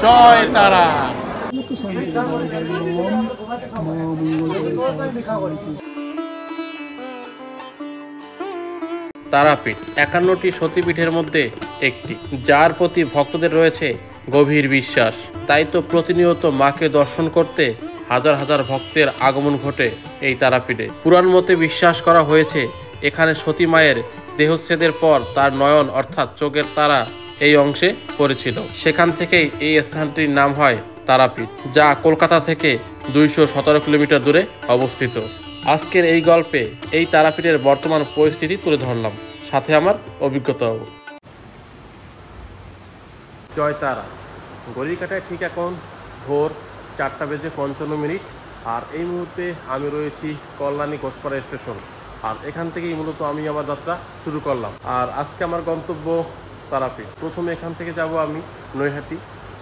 জয় তারা। তারাপীঠ 51টি সতীপীঠের মধ্যে একটি, যার প্রতি ভক্তদের রয়েছে গভীর বিশ্বাস। তাই তো প্রতিনিয়ত মাকে দর্শন করতে হাজার হাজার ভক্তের আগমন ঘটে এই তারাপীঠে। পুরাণ মতে বিশ্বাস করা হয়েছে এখানে সতী মায়ের দেহচ্ছেদের পর তার নয়ন অর্থাৎ চোখের তারা এই অংশে পড়েছিল। সেখান থেকেই এই স্থানটির নাম হয় তারাপীঠ, যা কলকাতা থেকে 217 কিলোমিটার দূরে অবস্থিত। আজকের এই গল্পে এই তারাপীঠের বর্তমান পরিস্থিতি তুলে ধরলাম, সাথে আমার অভিজ্ঞতাও। জয় তারা। ঘড়ির কাঁটায় ঠিক এখন ভোর 4:55। আর এই মুহূর্তে আমি রয়েছি কল্যাণী ঘোষপাড়া স্টেশন। আর এখান থেকেই মূলত আমি আমার যাত্রা শুরু করলাম। আর আজকে আমার গন্তব্য তারাপীঠ। প্রথমে এখান থেকে যাব আমি নৈহাটি,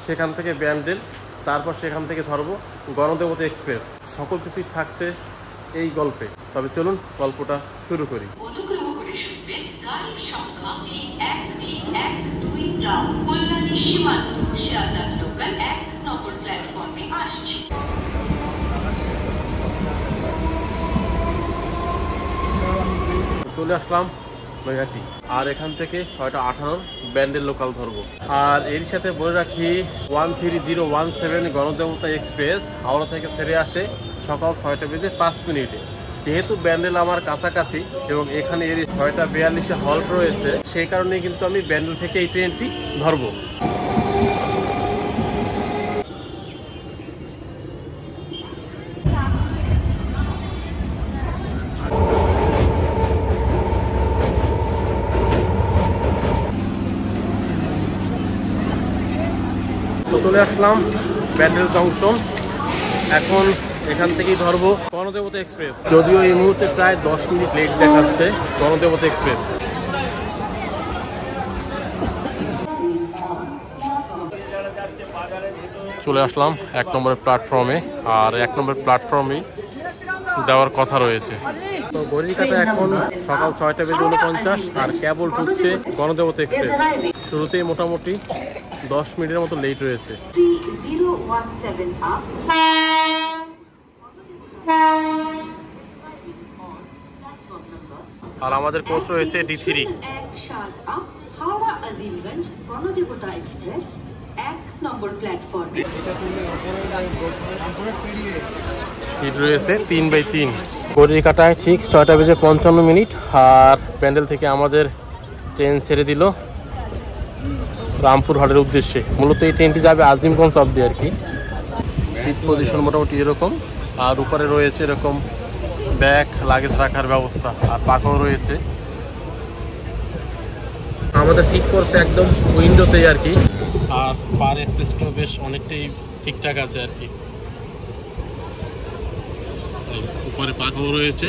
সেখান থেকে ব্যান্ডেল, তারপর সেখান থেকে ধরবো গণদেবতা এক্সপ্রেস। সকল কিছুই থাকছে এই গল্পে। তবে চলুন গল্পটা শুরু করি। চলে আসলাম নৈহাটি। আর এখান থেকে 6:18 ব্যান্ডেল লোকাল ধরবো। আর এর সাথে বলে রাখি 13017 গণদেবতা এক্সপ্রেস হাওড়া থেকে ছেড়ে আসে সকাল 6:05। যেহেতু ব্যান্ডেল আমার কাছাকাছি এবং এখানে এর 6:42 হল্ট রয়েছে, সেই কারণে কিন্তু আমি ব্যান্ডেল থেকে এই ট্রেনটি ধরবো। চলে আসলাম ব্যান্ডেল জংশন। এখন এখান থেকেই ধরবো গণদেবতা এক্সপ্রেস। যদিও এই মুহূর্তে প্রায় 10 মিনিট লেট দেখাচ্ছে গণদেবতা এক্সপ্রেস। চলে আসলাম 1 নম্বরের প্ল্যাটফর্মে। আর 1 নম্বর প্ল্যাটফর্মে দেওয়ার কথা রয়েছে। তো ঘড়ির কাঁটা এখন সকাল 6:49 আর কেবল ঢুকছে গণদেবতা এক্সপ্রেস। শুরুতেই মোটামুটি 10 মিনিটের মতো লেট রয়েছে। আর আমাদের কোচ রয়েছে D3। সিট রয়েছে 3/3। ঘড়ির কাঁটায় ঠিক 6:55। আর প্যান্ডেল থেকে আমাদের ট্রেন ছেড়ে দিল রামপুরহাটের উদ্দেশ্যে। মূলত এই ট্রেনটি যাবে আজিমগঞ্জ অব্দি আর কি। সিট পজিশন মোটামুটি এরকম। আর উপরে রয়েছে এরকম ব্যাগ লাগেজ রাখার ব্যবস্থা, আর পাখাও রয়েছে। আমাদের সিট পড়ছে একদম উইন্ডোতেই আর কি। আর পার স্পেসটাও বেশ অনেকটাই ঠিকঠাক আছে আর কি। উপরে পাখাও রয়েছে।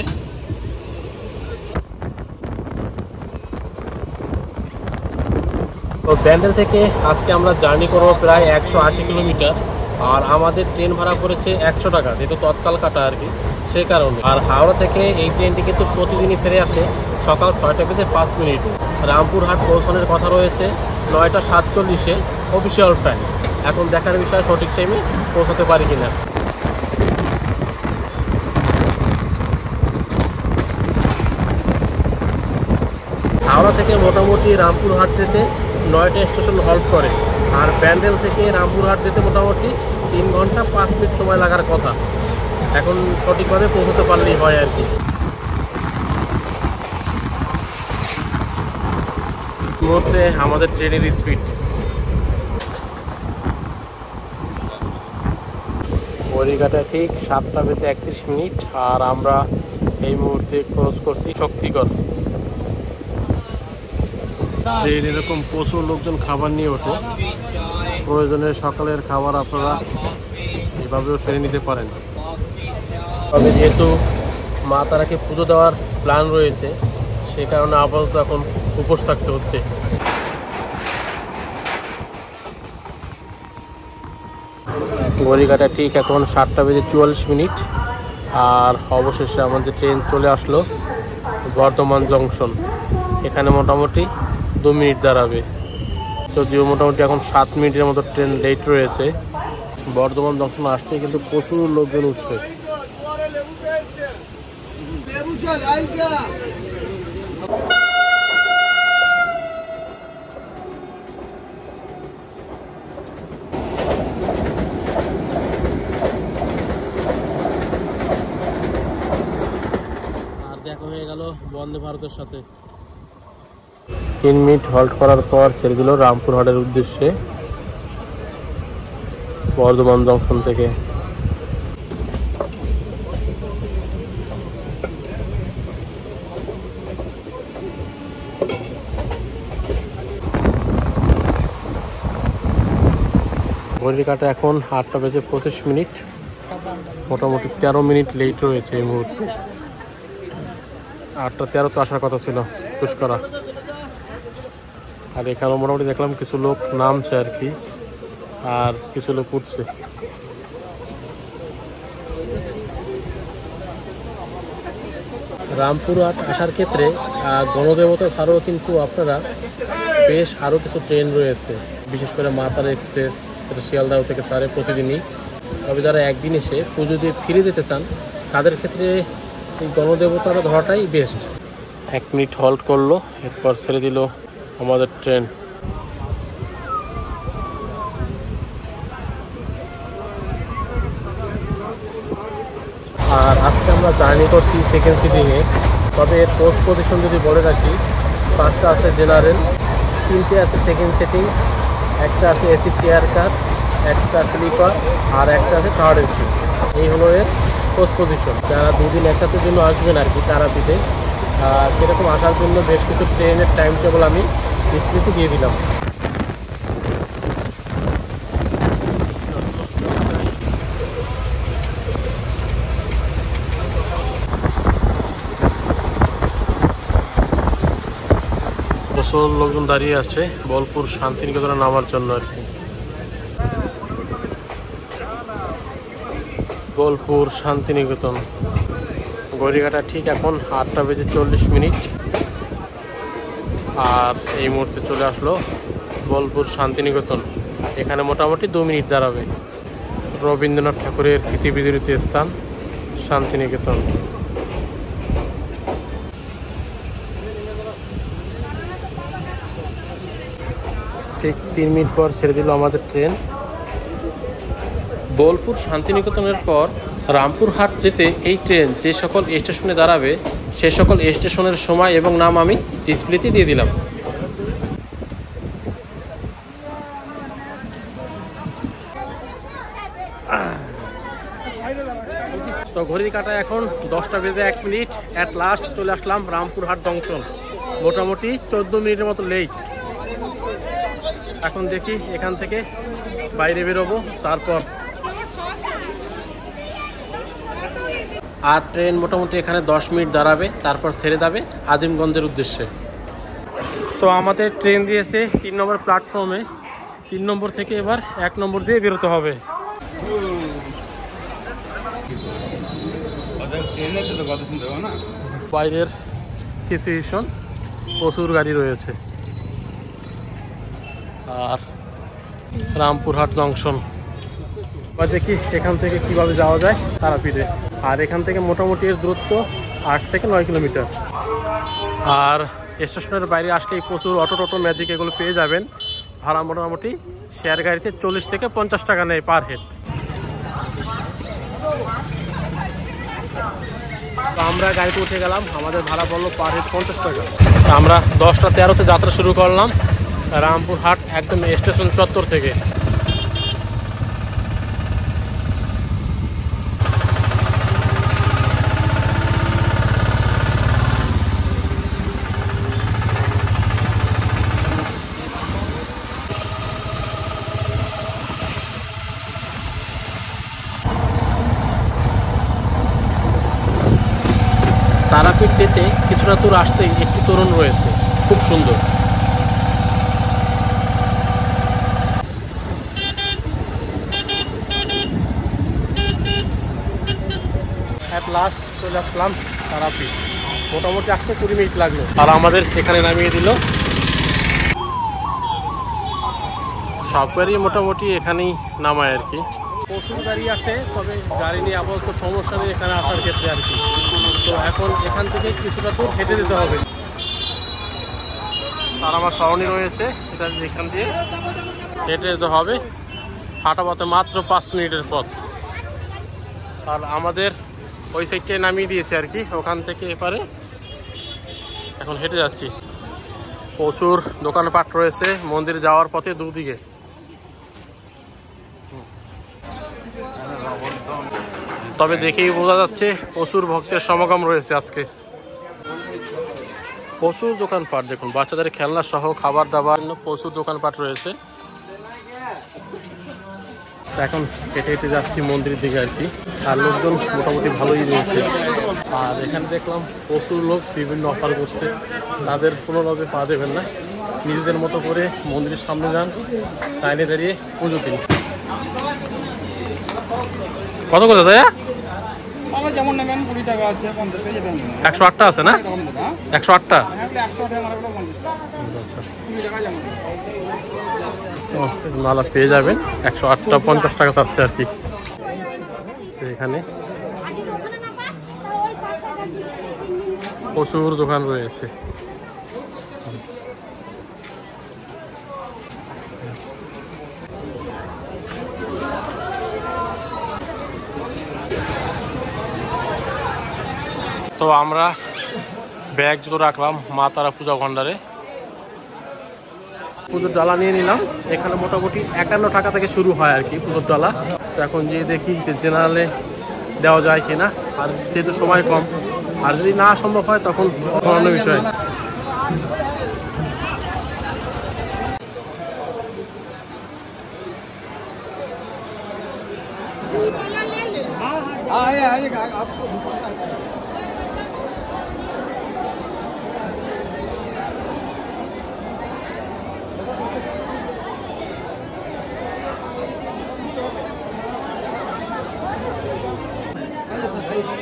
তো ব্যান্ডেল থেকে আজকে আমরা জার্নি করবো প্রায় 180 কিলোমিটার। আর আমাদের ট্রেন ভাড়া পড়েছে 100 টাকা, যেহেতু তৎকাল কাটা আর কি, সেই কারণে। আর হাওড়া থেকে এই ট্রেনটি কিন্তু প্রতিদিনই ছেড়ে আসে সকাল 6:05। রামপুরহাট পৌঁছানোর কথা রয়েছে 9:47 অফিসিয়াল টাইম। এখন দেখার বিষয় সঠিক টাইমে পৌঁছাতে পারি কিনা। হাওড়া থেকে মোটামুটি রামপুরহাট যেতে 9টা স্টেশন হল্ট করে। আর ব্যান্ডেল থেকে রামপুরহাট যেতে মোটামুটি 3 ঘন্টা 5 মিনিট সময় লাগার কথা। এখন সঠিকভাবে পৌঁছতে পারলেই হয় আর কি। মুহূর্তে আমাদের ট্রেনের স্পিড ঘড়িকাটা ঠিক 7:31। আর আমরা এই মুহূর্তে ক্রস করছি শক্তিগড়। ট্রেন এরকম প্রচুর লোকজন খাবার নিয়ে ওঠে। প্রয়োজনে সকালের খাবার আপনারা এভাবেও সেরে নিতে পারেন। তবে যেহেতু মা তারাকে পুজো দেওয়ার প্ল্যান রয়েছে, সে কারণে আপাতত এখন উপোস থাকতে হচ্ছে। ঘড়িকাটা ঠিক এখন 7:44। আর অবশেষে আমাদের ট্রেন চলে আসলো বর্ধমান জংশন। এখানে মোটামুটি 2 মিনিট দাঁড়াবে। যদিও মোটামুটি এখন 7 মিনিটের মতো ট্রেন লেট রয়েছে। বর্ধমান জংশন আসছে কিন্তু প্রচুর লোকজন উঠছে। আর দেখা হয়ে গেল বন্দে ভারতের সাথে। 3 মিনিট হল্ট করার পর ছেড়ে দিল রামপুরহাটের উদ্দেশ্যে বর্ধমান জংশন থেকে। ঘড়ির কাঁটা এখন 8টা বেজে 25 মিনিট, মোটামুটি 13 মিনিট লেট রয়েছে এই মুহূর্তে। 8টা 13 তো আসার কথা ছিল পুষ্করা। আর এখানে মোটামুটি দেখলাম কিছু লোক নামছে আর কি, আর কিছু লোক উঠছে। রামপুরহাট আসার ক্ষেত্রে গণদেবতা ছাড়াও কিন্তু আপনারা বেশ আরও কিছু ট্রেন রয়েছে, বিশেষ করে মাতারা এক্সপ্রেস, শিয়ালদাহ থেকে সারে প্রতিদিনই। তবে যারা একদিন এসে পুজো দিয়ে ফিরে যেতে চান তাদের ক্ষেত্রে এই গণদেবতারা ধরাটাই বেস্ট। 1 মিনিট হল্ট করলো, এরপর ছেড়ে দিল আমাদের ট্রেন। আর আজকে আমরা জার্নি করছি সেকেন্ড সিটিংয়ে। তবে এর পোস্ট পজিশন যদি বলে রাখি, 5টা আছে জেনারেল, 3টে আছে সেকেন্ড সিটিং, একটা আছে এসি চেয়ার কার, একটা স্লিপার, আর একটা আছে থার্ড এসি। এই হলো এর পোস্ট পজিশন। যারা 2 দিন একসাথের জন্য আসবেন আর কি তারাপীঠে, সেরকম আসার জন্য বেশ কিছু ট্রেনের টাইম টেবল আমি ডিসপ্লেতে দিয়ে দিলাম। প্রচুর লোকজন দাঁড়িয়ে আছে বোলপুর শান্তিনিকেতনে নামার জন্য আর কি। বোলপুর শান্তিনিকেতন গড়িঘাটা ঠিক এখন 8টা বেজে 40 মিনিট। আর এই মুহূর্তে চলে আসলো বোলপুর শান্তিনিকেতন। এখানে মোটামুটি 2 মিনিট দাঁড়াবে। রবীন্দ্রনাথ ঠাকুরের স্মৃতি বিজড়িত স্থান শান্তিনিকেতন। ঠিক 3 মিনিট পর ছেড়ে দিল আমাদের ট্রেন। বোলপুর শান্তিনিকেতনের পর রামপুরহাট যেতে এই ট্রেন যে সকল স্টেশনে দাঁড়াবে সে সকল স্টেশনের সময় এবং নাম আমি ডিসপ্লেতে দিয়ে দিলাম। তো ঘড়ির কাঁটা এখন 10টা বেজে 1 মিনিট। অ্যাট লাস্ট চলে আসলাম রামপুরহাট জংশন। মোটামুটি 14 মিনিটের মতো লেট। এখন দেখি এখান থেকে বাইরে বেরোবো, তারপর আর ট্রেন মোটামুটি এখানে 10 মিনিট দাঁড়াবে, তারপর ছেড়ে যাবে আজিমগঞ্জের উদ্দেশ্যে। তো আমাদের ট্রেন দিয়েছে 3 নম্বর প্ল্যাটফর্মে। 3 নম্বর থেকে এবার 1 নম্বর দিয়ে বেরোতে হবে। বাইরের সিচুয়েশন, প্রচুর গাড়ি রয়েছে। আর রামপুরহাট জংশন, এবার দেখি এখান থেকে কিভাবে যাওয়া যায় তারাপীঠে। আর এখান থেকে মোটামুটি এর দূরত্ব 8 থেকে 9 কিলোমিটার। আর স্টেশনের বাইরে আসলেই প্রচুর অটো টোটো ম্যাজিক এগুলো পেয়ে যাবেন। ভাড়া মোটামুটি শেয়ার গাড়িতে 40 থেকে 50 টাকা নেয় পার হেড। তো আমরা গাড়িতে উঠে গেলাম, আমাদের ভাড়া পড়লো পার হেড 50 টাকা। আমরা 10টা 13তে যাত্রা শুরু করলাম রামপুরহাট একদম স্টেশন চত্বর থেকে। তারাপীঠ যেতে কিছুটা দূর আসতেই একটি তোরণ রয়েছে, খুব সুন্দর। অ্যাট লাস্ট চলে আসলাম তারাপীঠ। মোটামুটি আসতে 20 মিনিট লাগলো। আর আমাদের এখানে নামিয়ে দিল সব গাড়ি মোটামুটি এখানেই নামায় আর কি। প্রচুর গাড়ি আসে, তবে গাড়ি নিয়ে আপাতত সমস্যা নেই এখানে আসার ক্ষেত্রে আর কি। তো এখন এখান থেকে কিছুটা দূর হেঁটে যেতে হবে। আর আমার সরণি রয়েছে, এটা এখান দিয়ে হেঁটে যেতে হবে। হাঁটা পথে মাত্র 5 মিনিটের পথ। আর আমাদের ওই সাইডটায় নামিয়ে দিয়েছে আর কি, ওখান থেকে এপারে এখন হেঁটে যাচ্ছি। প্রচুর দোকানপাট রয়েছে মন্দির যাওয়ার পথে দুদিকে। তবে দেখেই বোঝা যাচ্ছে প্রচুর ভক্তের সমাগম রয়েছে আজকে। প্রচুর দোকানপাট, দেখুন বাচ্চাদের খেলনা সহ খাবার দাবার প্রচুর দোকানপাট রয়েছে। এখন হেঁটে হেঁটে যাচ্ছি মন্দিরের দিকে আর কি। আর লোকজন মোটামুটি ভালোই রয়েছে। আর এখানে দেখলাম প্রচুর লোক বিভিন্ন অফার করছে, তাদের কোনো লোভে পা দেবেন না, নিজেদের মতো করে মন্দিরের সামনে যান, লাইনে দাঁড়িয়ে পুজো দিন। কত করে দাদা? যেমন নেবেন 20 টাকা আছে, 50 108টা আছে না? 108টা মালা পেয়ে যাবেন। 108টা 50 টাকা চাচ্ছে আর কি এখানে। প্রচুর দোকান রয়েছে। তো আমরা ব্যাগ জুতো রাখলাম মা তারা পূজা ভান্ডারে, পুজোর ডালা নিয়ে নিলাম। এখানে মোটামুটি 51 টাকা থেকে শুরু হয় আর কি পুজোর ডালা। তো এখন গিয়ে দেখি যে জেনারেলে দেওয়া যায় কিনা, আর যেহেতু সময় কম, আর যদি না সম্ভব হয় তখন অন্য বিষয়।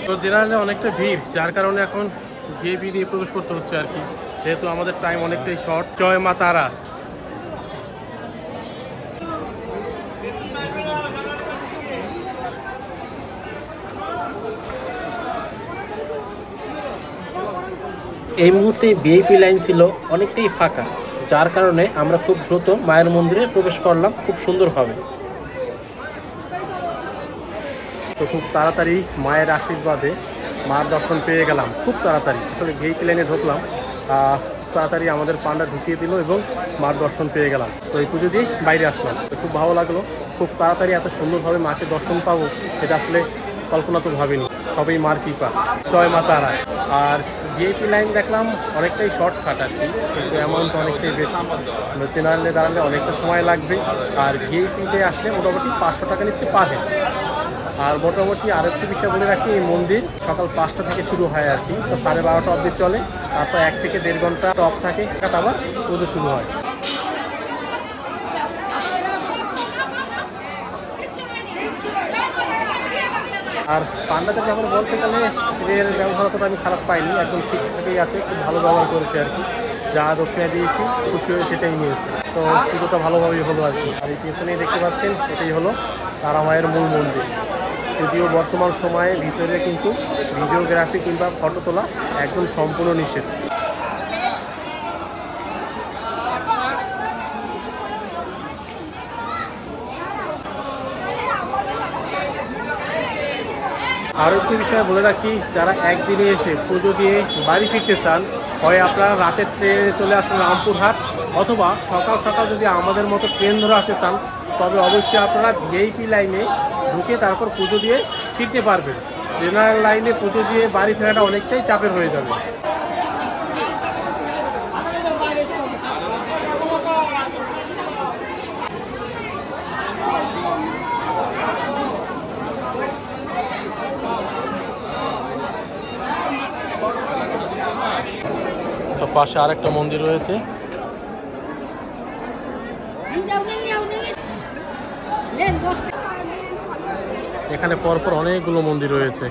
তো জেনারেলে অনেকটা ভিড়, যার কারণে এখন ভিআইপি দিয়ে প্রবেশ করতে হচ্ছে আর কি, যেহেতু আমাদের টাইম অনেকটাই শর্ট। জয় মা তারা। এই মুহূর্তে ভিআইপি লাইন ছিল অনেকটাই ফাঁকা, যার কারণে আমরা খুব দ্রুত মায়ের মন্দিরে প্রবেশ করলাম খুব সুন্দরভাবে। তো খুব তাড়াতাড়ি মায়ের আশীর্বাদে মার দর্শন পেয়ে গেলাম, খুব তাড়াতাড়ি। আসলে ভিআইপি লাইনে ঢুকলাম, তাড়াতাড়ি আমাদের পান্ডা ঢুকিয়ে দিল এবং মার দর্শন পেয়ে গেলাম। তো এই পুজো দিয়ে বাইরে আসলাম, তো খুব ভালো লাগলো। খুব তাড়াতাড়ি এত সুন্দরভাবে মাকে দর্শন পাবো এটা আসলে কল্পনা তো ভাবিনি, সবই মার কৃপা। জয় মা তারা। আর ভিআইপি লাইন দেখলাম অনেকটাই শর্টকাট আর কি, কিন্তু অ্যামাউন্ট অনেকটাই বেশি। জেনারেলে দাঁড়ালে অনেকটা সময় লাগবে, আর ভিআইপিতে আসলে মোটামুটি 500 টাকা নিচ্ছে পার হেড। আর মোটামুটি আরেকটি বিষয় বলে রাখি, এই মন্দির সকাল 5টা থেকে শুরু হয় আর কি, তো 12:30 অবধি চলে। তারপর 1 থেকে 1.5 ঘন্টা টপ থাকে, আবার পুজো শুরু হয়। আর পান্ডাদের ব্যাপারে বলতে গেলে এদের ব্যবহার অতটা আমি খারাপ পাইনি, একদম ঠিকঠাকই আছে, খুব ভালো ব্যবহার করেছে আর কি। যা দক্ষিণা দিয়েছি খুশি হয়ে সেটাই নিয়েছে, তো পুজোটা ভালোভাবেই হলো আর কি। আর এই পিছনেই দেখতে পাচ্ছেন এটাই হলো তারা মায়ের মূল মন্দির। যদিও বর্তমান সময়ে ভিতরে কিন্তু ভিডিওগ্রাফি কিংবা ফটো তোলা একদম সম্পূর্ণ নিষেধ। আরও একটি বিষয় বলে রাখি, যারা একদিনে এসে পুজো দিয়ে বাড়ি ফিরতে চান, হয় আপনারা রাতের ট্রেনে চলে আসুন রামপুরহাট, অথবা সকাল সকাল যদি আমাদের মতো ট্রেন ধরে আসতে চান, তবে অবশ্যই আপনারা ভিআইপি লাইনে ঢুকে তারপর পুজো দিয়ে ফিরতে পারবেন। জেনারেল লাইনে পুজো দিয়ে বাড়ি ফেরাটা অনেকটাই চাপের হয়ে যাবে। পাশে আরেকটা মন্দির রয়েছে, এখানে পরপর অনেকগুলো মন্দির রয়েছে।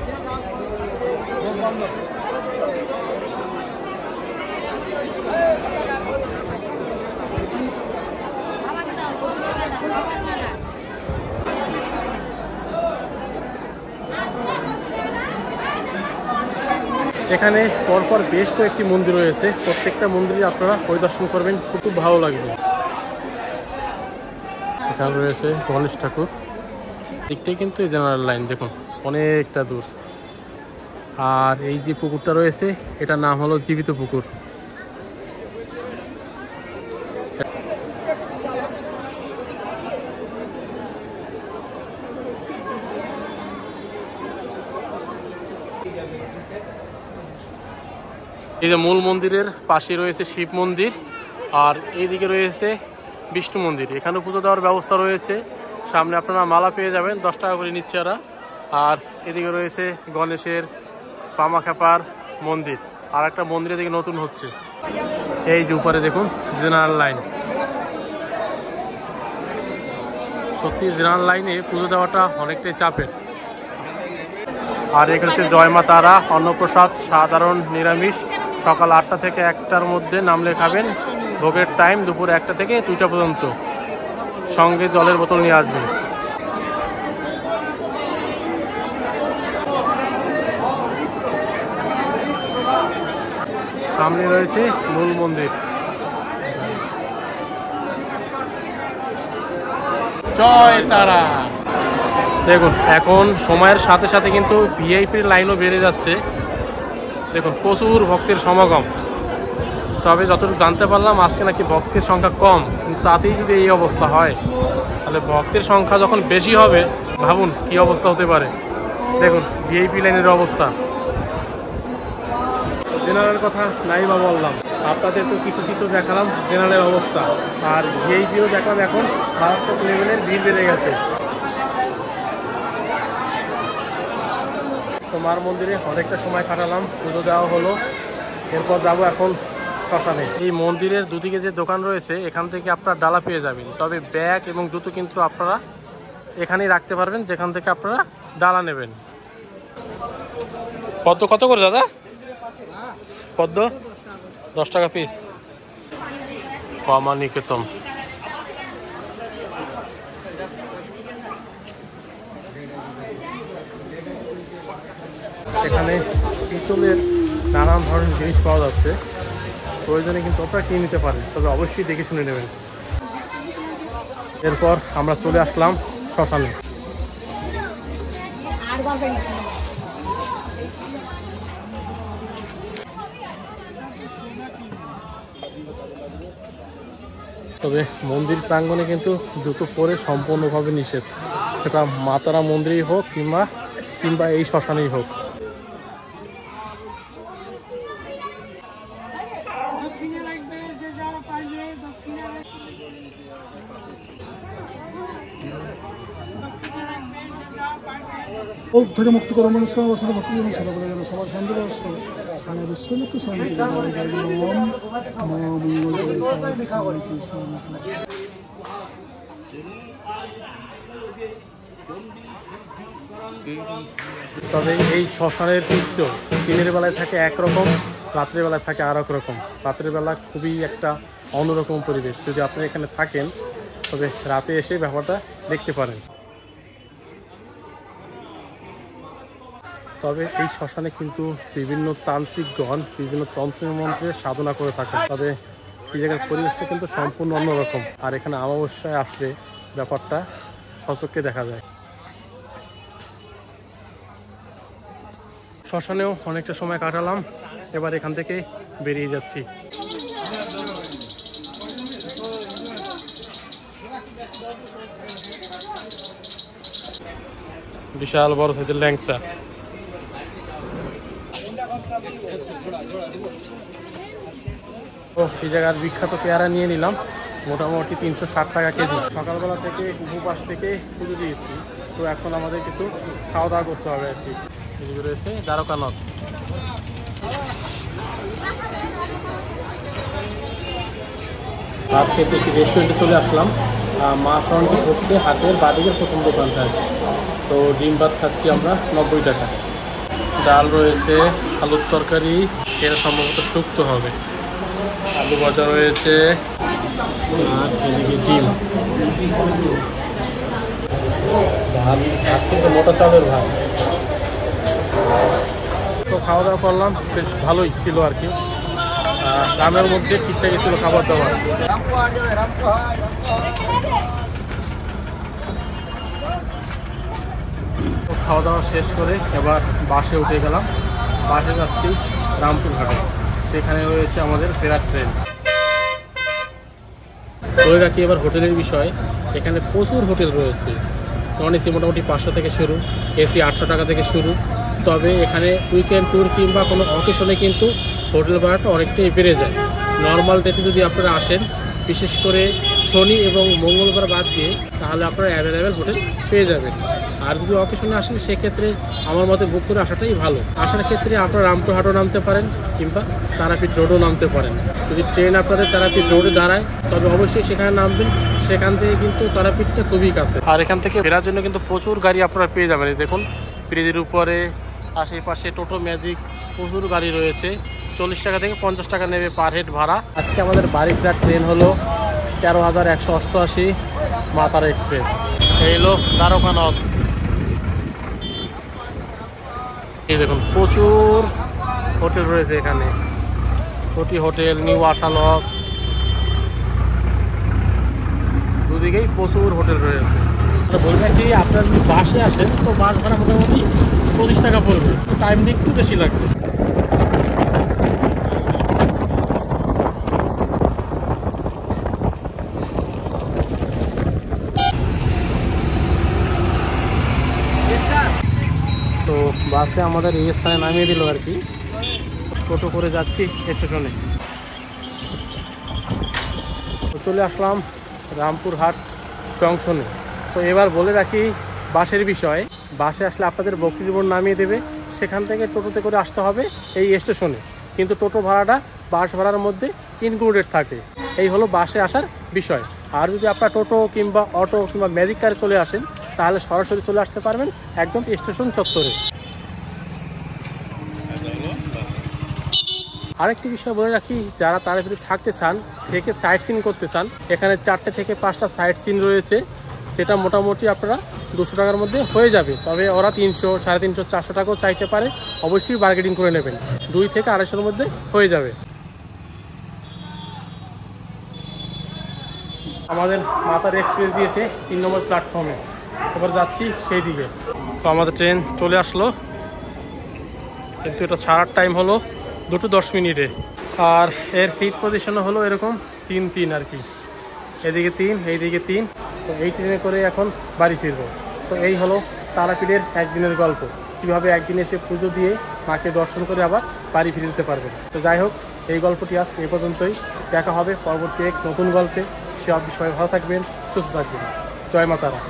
এখানে পরপর বেশ কয়েকটি মন্দির রয়েছে, প্রত্যেকটা মন্দিরে আপনারা পরিদর্শন করবেন, খুব ভালো লাগবে। এখানে রয়েছে গণেশ ঠাকুর, দিকটাই কিন্তু এই জেনারেল লাইন দেখুন অনেকটা দূর। আর এই যে পুকুরটা রয়েছে এটার নাম হলো জীবিত পুকুর। এই যে মূল মন্দিরের পাশে রয়েছে শিব মন্দির, আর এইদিকে রয়েছে বিষ্ণু মন্দির। এখানে পুজো দেওয়ার ব্যবস্থা রয়েছে, সামনে আপনারা মালা পেয়ে যাবেন, 10 টাকা করে নিচ্ছে এরা। আর এদিকে রয়েছে গণেশের পামাখ্যাপার মন্দির, আর একটা মন্দির এদিকে নতুন হচ্ছে। এই যে উপরে দেখুন জেনারেল লাইন, সত্যি জেনারেল লাইনে পুজো দেওয়াটা অনেকটাই চাপের। আর এখানে হচ্ছে জয় মা তারা অন্নপ্রসাদ, সাধারণ নিরামিষ, সকাল 8টা থেকে 1টার মধ্যে নামলে খাবেন। ভোগের টাইম দুপুর 1টা থেকে 2টা পর্যন্ত। সঙ্গে জলের বোতল নিয়ে আসবেন। সামনে রয়েছে মূল মন্দির। জয় তারা। দেখুন এখন সময়ের সাথে সাথে কিন্তু ভিআইপির লাইনও বেড়ে যাচ্ছে। দেখুন প্রচুর ভক্তের সমাগম। তবে যতটুকু জানতে পারলাম আজকে নাকি ভক্তের সংখ্যা কম, কিন্তু তাতেই যদি এই অবস্থা হয় তাহলে ভক্তের সংখ্যা যখন বেশি হবে ভাবুন কি অবস্থা হতে পারে। দেখুন ভিআইপি লাইনের অবস্থা। জেনারেল কথা নাই বা বললাম, আপনাদের তো কিছু চিত্র দেখালাম জেনারেলের অবস্থা, আর ভিআইপিও দেখলাম এখন মারাত্মক লেভেলের ভিড় বেড়ে গেছে। তো মার মন্দিরে অনেকটা সময় কাটালাম, পুজো দেওয়া হলো, এরপর যাবো এখন শ্মশানে। এই মন্দিরের দুদিকে যে দোকান রয়েছে এখান থেকে আপনারা ডালা পেয়ে যাবেন, তবে ব্যাগ এবং জুতো কিন্তু আপনারা এখানেই রাখতে পারবেন যেখান থেকে আপনারা ডালা নেবেন। পদ্ম কত করে দাদা? পদ্ম 10 টাকা পিস। নিকেতন। এখানে পিতলের নানান ধরনের জিনিস পাওয়া যাচ্ছে, প্রয়োজনে কিন্তু আপনারা কিনে নিতে পারেন, তবে অবশ্যই দেখে শুনে নেবেন। এরপর আমরা চলে আসলাম শ্মশানে। তবে মন্দির প্রাঙ্গণে কিন্তু জুতো পরে সম্পূর্ণভাবে নিষেধ, সেটা মাতারা মন্দিরেই হোক কিংবা এই শ্মশানেই হোক। থেকে মুক্ত করো মনস্কার বসন্ত ভক্তি যেন সেবা করে যেন সবার শান্তি বর্ষ সারা বিশ্বলোককে শান্তি তবে এই শ্মশানের চিত্র দিনের বেলায় থাকে একরকম, রাত্রের বেলায় থাকে আর এক রকম। রাত্রের বেলা খুবই একটা অন্যরকম পরিবেশ, যদি আপনি এখানে থাকেন তবে রাতে এসে ব্যাপারটা দেখতে পারেন। তবে এই শ্মশানে কিন্তু বিভিন্ন তান্ত্রিকগণ বিভিন্ন তন্ত্রের মন্ত্রে সাধনা করে থাকেন, তবে এই জায়গার পরিবেশটা কিন্তু সম্পূর্ণ অন্যরকম। আর এখানে অমাবস্যায় আসলে ব্যাপারটা সচক্ষে দেখা যায়। শ্মশানেও অনেকটা সময় কাটালাম, এবার এখান থেকে বেরিয়ে যাচ্ছি। বিশাল বড় সাইজের ল্যাংচা। এই জায়গার বিখ্যাত পেয়ারা নিয়ে নিলাম, মোটামুটি 360 টাকা কেজি। সকালবেলা থেকে উপবাস থেকে পুজো দিয়েছি, তো এখন আমাদের কিছু খাওয়া দাওয়া করতে হবে আর কি। এদিকে রয়েছে দ্বারকা নদ। ভাত খেতে একটি রেস্টুরেন্টে চলে আসলাম, মা শরণটি ঢুকতে হাতের বাদিকের প্রথম দোকানটা। তো ডিম ভাত খাচ্ছি আমরা 90 টাকা। ডাল রয়েছে, আলুর তরকারি, এটা সম্ভবত শুক্তো হবে, আলু ভাজা রয়েছে, আর এদিকে ডিম, ভাত কিন্তু মোটা চালের ভাত। তো খাওয়া দাওয়া করলাম, বেশ ভালোই ছিল আর কি, দামের মধ্যে ঠিকঠাকই ছিল খাবার দাবার। তো খাওয়া দাওয়া শেষ করে এবার বাসে উঠে গেলাম। বাসে যাচ্ছি রামপুরহাটে, সেখানে রয়েছে আমাদের ফেরার ট্রেন। বলে রাখি এবার হোটেলের বিষয়, এখানে প্রচুর হোটেল রয়েছে। নন এসি মোটামুটি 500 থেকে শুরু, এসি 800 টাকা থেকে শুরু। তবে এখানে উইকেন্ড ট্যুর কিংবা কোনো অকেশনে কিন্তু হোটেল ভাড়াটা অনেকটাই বেড়ে যায়। নর্মাল ডেতে যদি আপনারা আসেন, বিশেষ করে শনি এবং মঙ্গলবার বাদ দিয়ে, তাহলে আপনারা অ্যাভেলেবেল হোটেল পেয়ে যাবেন। আর যদি অকেশনে আসেন, সেক্ষেত্রে আমার মতে বুক করে আসাটাই ভালো। আসার ক্ষেত্রে আপনারা রামপুরহাটও নামতে পারেন কিংবা তারাপীঠ রোডও নামতে পারেন। যদি ট্রেন আপনাদের তারাপীঠ রোডে দাঁড়ায়, তবে অবশ্যই সেখানে নামবেন। সেখান থেকে কিন্তু তারাপীঠটা খুবই কাছে। আর এখান থেকে ফেরার জন্য কিন্তু প্রচুর গাড়ি আপনারা পেয়ে যাবেন। দেখুন, ব্রিজের উপরে আশেপাশে টোটো ম্যাজিক প্রচুর গাড়ি রয়েছে। 40 টাকা থেকে 50 টাকা নেবে পার হেড ভাড়া। আজকে আমাদের বাড়ি ফেরার ট্রেন হলো 13,188 মাতারা এক্সপ্রেস। এই হলো দ্বারকানাথ। এই দেখুন, প্রচুর হোটেল রয়েছে এখানে। ছোটি হোটেল, নিউ আশা লজ, দুদিকেই প্রচুর হোটেল রয়েছে। বলে রাখি, আপনারা যদি বাসে আসেন, তো বাস ভাড়া মোটামুটি 25 টাকা পড়বে। টাইম একটু বেশি লাগবে। তো বাসে আমাদের এই স্থানে নামিয়ে দিল আর কি। টোটো করে যাচ্ছি স্টেশনে। তো চলে আসলাম রামপুরহাট জংশনে। তো এবার বলে রাখি বাসের বিষয়, বাসে আসলে আপনাদের বকরিজীবন নামিয়ে দেবে, সেখান থেকে টোটোতে করে আসতে হবে এই স্টেশনে। কিন্তু টোটো ভাড়াটা বাস ভাড়ার মধ্যে ইনক্লুডেড থাকে। এই হলো বাসে আসার বিষয়। আর যদি আপনার টোটো কিংবা অটো কিংবা ম্যাজিক কারে চলে আসেন, তাহলে সরাসরি চলে আসতে পারবেন একদম স্টেশন চত্বরে। আরেকটি বিষয় বলে রাখি, যারা তারাপীঠে থাকতে চান, থেকে সাইট সিন করতে চান, এখানে 4টে থেকে 5টা সাইট সিন রয়েছে, যেটা মোটামুটি আপনারা 200 টাকার মধ্যে হয়ে যাবে। তবে ওরা 300, 350, 400 টাকাও চাইতে পারে। অবশ্যই বার্গেনিং করে নেবেন, 2 থেকে 250-এর মধ্যে হয়ে যাবে। আমাদের মাতারা এক্সপ্রেস দিয়েছে 3 নম্বর প্ল্যাটফর্মে। এবার যাচ্ছি সেই দিকে। তো আমাদের ট্রেন চলে আসলো, কিন্তু এটা ছাড়ার টাইম হলো 2:10 মিনিটে। আর এর সিট পজিশনও হলো এরকম 3-3 আর কি, এদিকে 3, এইদিকে 3। তো এই ট্রেনে করে এখন বাড়ি ফিরবো। তো এই হলো তারাপীঠের একদিনের গল্প, কীভাবে একদিন এসে পুজো দিয়ে মাকে দর্শন করে আবার বাড়ি ফিরে যেতে পারবেন। তো যাই হোক, এই গল্পটি আজ এই পর্যন্তই। দেখা হবে পরবর্তী এক নতুন গল্পে। সে আপনি সবাই ভালো থাকবেন, সুস্থ থাকবেন। জয় মা তারা।